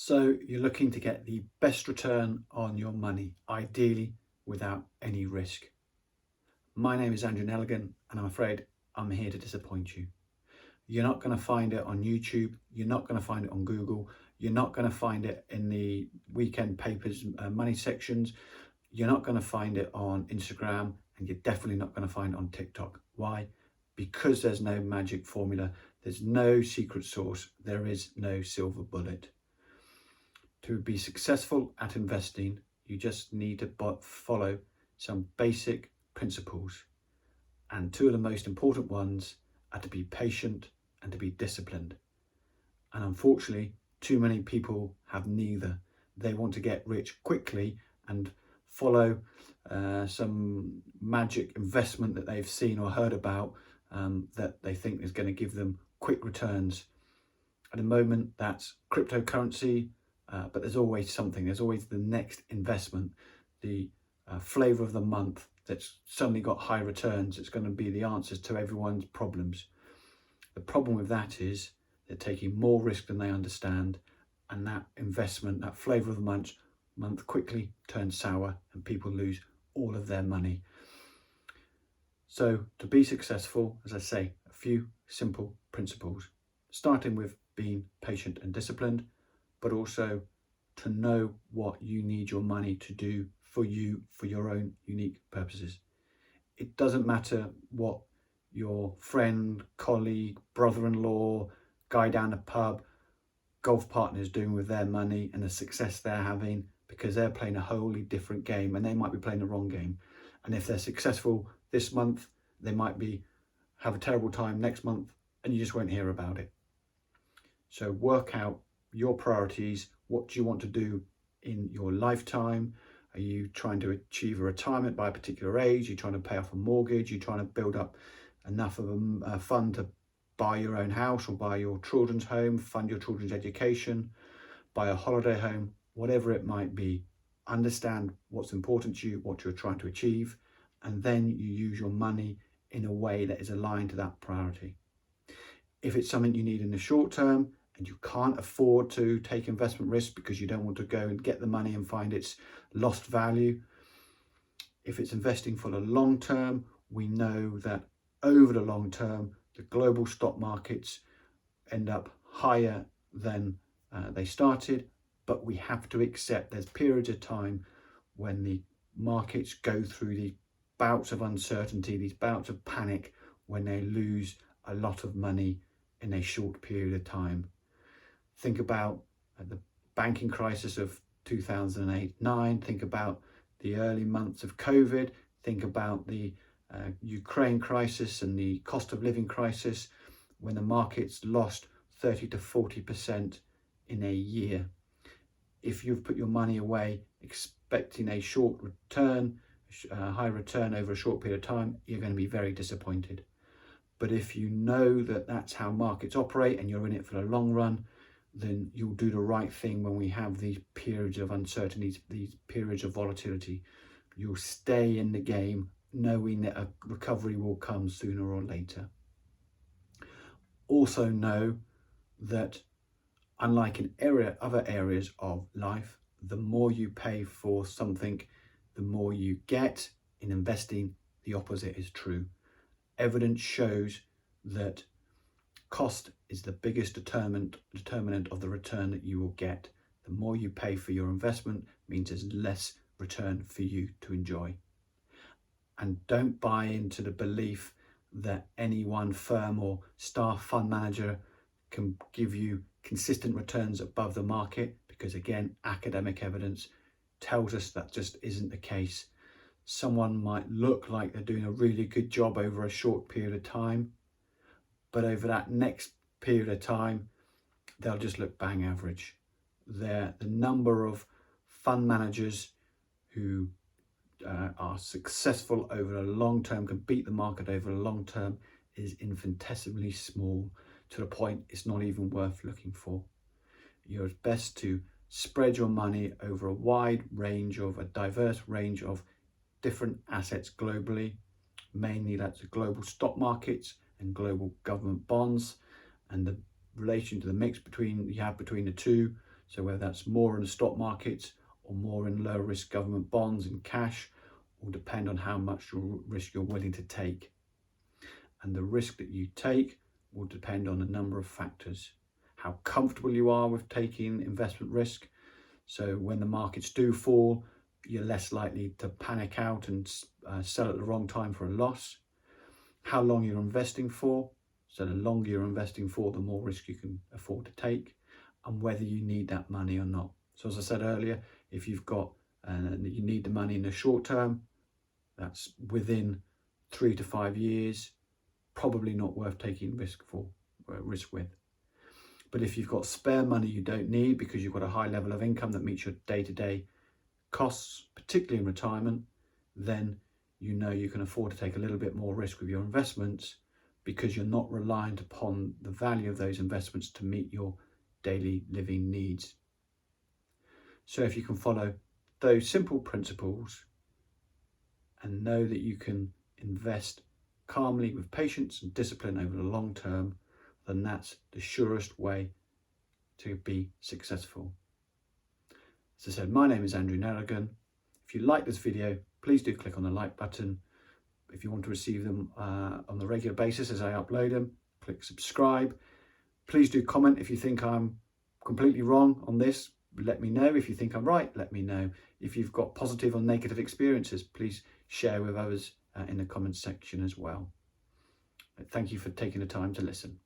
So you're looking to get the best return on your money, ideally without any risk. My name is Andrew Neligan, and I'm afraid I'm here to disappoint you. You're not going to find it on YouTube. You're not going to find it on Google. You're not going to find it in the weekend papers, money sections. You're not going to find it on Instagram, and you're definitely not going to find it on TikTok. Why? Because there's no magic formula. There's no secret sauce. There is no silver bullet. To be successful at investing, you just need to follow some basic principles. And two of the most important ones are to be patient and to be disciplined. And unfortunately, too many people have neither. They want to get rich quickly and follow some magic investment that they've seen or heard about that they think is going to give them quick returns. At the moment, that's cryptocurrency. But there's always something, there's always the next investment, the flavour of the month that's suddenly got high returns. It's going to be the answers to everyone's problems. The problem with that is they're taking more risk than they understand, and that investment, that flavour of the month quickly turns sour and people lose all of their money. So to be successful, as I say, a few simple principles, starting with being patient and disciplined, but also to know what you need your money to do for you, for your own unique purposes. It doesn't matter what your friend, colleague, brother-in-law, guy down the pub, golf partner is doing with their money and the success they're having, because they're playing a wholly different game and they might be playing the wrong game. And if they're successful this month, they might have a terrible time next month and you just won't hear about it. So work out your priorities. What do you want to do in your lifetime? Are you trying to achieve a retirement by a particular age? Are you trying to pay off a mortgage? Are you trying to build up enough of a fund to buy your own house or buy your children's home, fund your children's education, buy a holiday home, whatever it might be? Understand what's important to you, what you're trying to achieve, and then you use your money in a way that is aligned to that priority. If it's something you need in the short term, and you can't afford to take investment risk because you don't want to go and get the money and find it's lost value. If it's investing for the long term, we know that over the long term, the global stock markets end up higher than they started, but we have to accept there's periods of time when the markets go through these bouts of uncertainty, these bouts of panic, when they lose a lot of money in a short period of time. Think about the banking crisis of 2008-9. Think about the early months of COVID. Think about the Ukraine crisis and the cost of living crisis, when the markets lost 30 to 40% in a year. If you've put your money away expecting a short return, high return over a short period of time, you're going to be very disappointed. But if you know that that's how markets operate and you're in it for the long run, then you'll do the right thing when we have these periods of uncertainty, these periods of volatility. You'll stay in the game knowing that a recovery will come sooner or later. Also know that unlike in other areas of life, the more you pay for something, the more you get. In investing, the opposite is true. Evidence shows that cost is the biggest determinant of the return that you will get. The more you pay for your investment means there's less return for you to enjoy. And don't buy into the belief that any one firm or star fund manager can give you consistent returns above the market, because again, academic evidence tells us that just isn't the case. Someone might look like they're doing a really good job over a short period of time, but over that next period of time, they'll just look bang average. The number of fund managers who are successful over a long term, can beat the market over a long term, is infinitesimally small, to the point it's not even worth looking for. You're best to spread your money over a diverse range of different assets globally. Mainly that's the global stock markets and global government bonds, and the relation to the mix between the two So whether that's more in the stock markets or more in low risk government bonds and cash, will depend on how much risk you're willing to take. And the risk that you take will depend on a number of factors. How comfortable you are with taking investment risk. So when the markets do fall, you're less likely to panic out and sell at the wrong time for a loss. How long you're investing for. So the longer you're investing for, the more risk you can afford to take, and whether you need that money or not. So as I said earlier, if you've got you need the money in the short term, that's within 3 to 5 years, probably not worth taking risk with. But if you've got spare money you don't need because you've got a high level of income that meets your day-to-day costs, particularly in retirement, then you know you can afford to take a little bit more risk with your investments because you're not reliant upon the value of those investments to meet your daily living needs. So if you can follow those simple principles and know that you can invest calmly with patience and discipline over the long term, then that's the surest way to be successful. As I said, my name is Andrew Neligan. If you like this video, please do click on the like button. If you want to receive them on a regular basis as I upload them, click subscribe. Please do comment if you think I'm completely wrong on this. Let me know. If you think I'm right, let me know. If you've got positive or negative experiences, please share with others in the comments section as well. Thank you for taking the time to listen.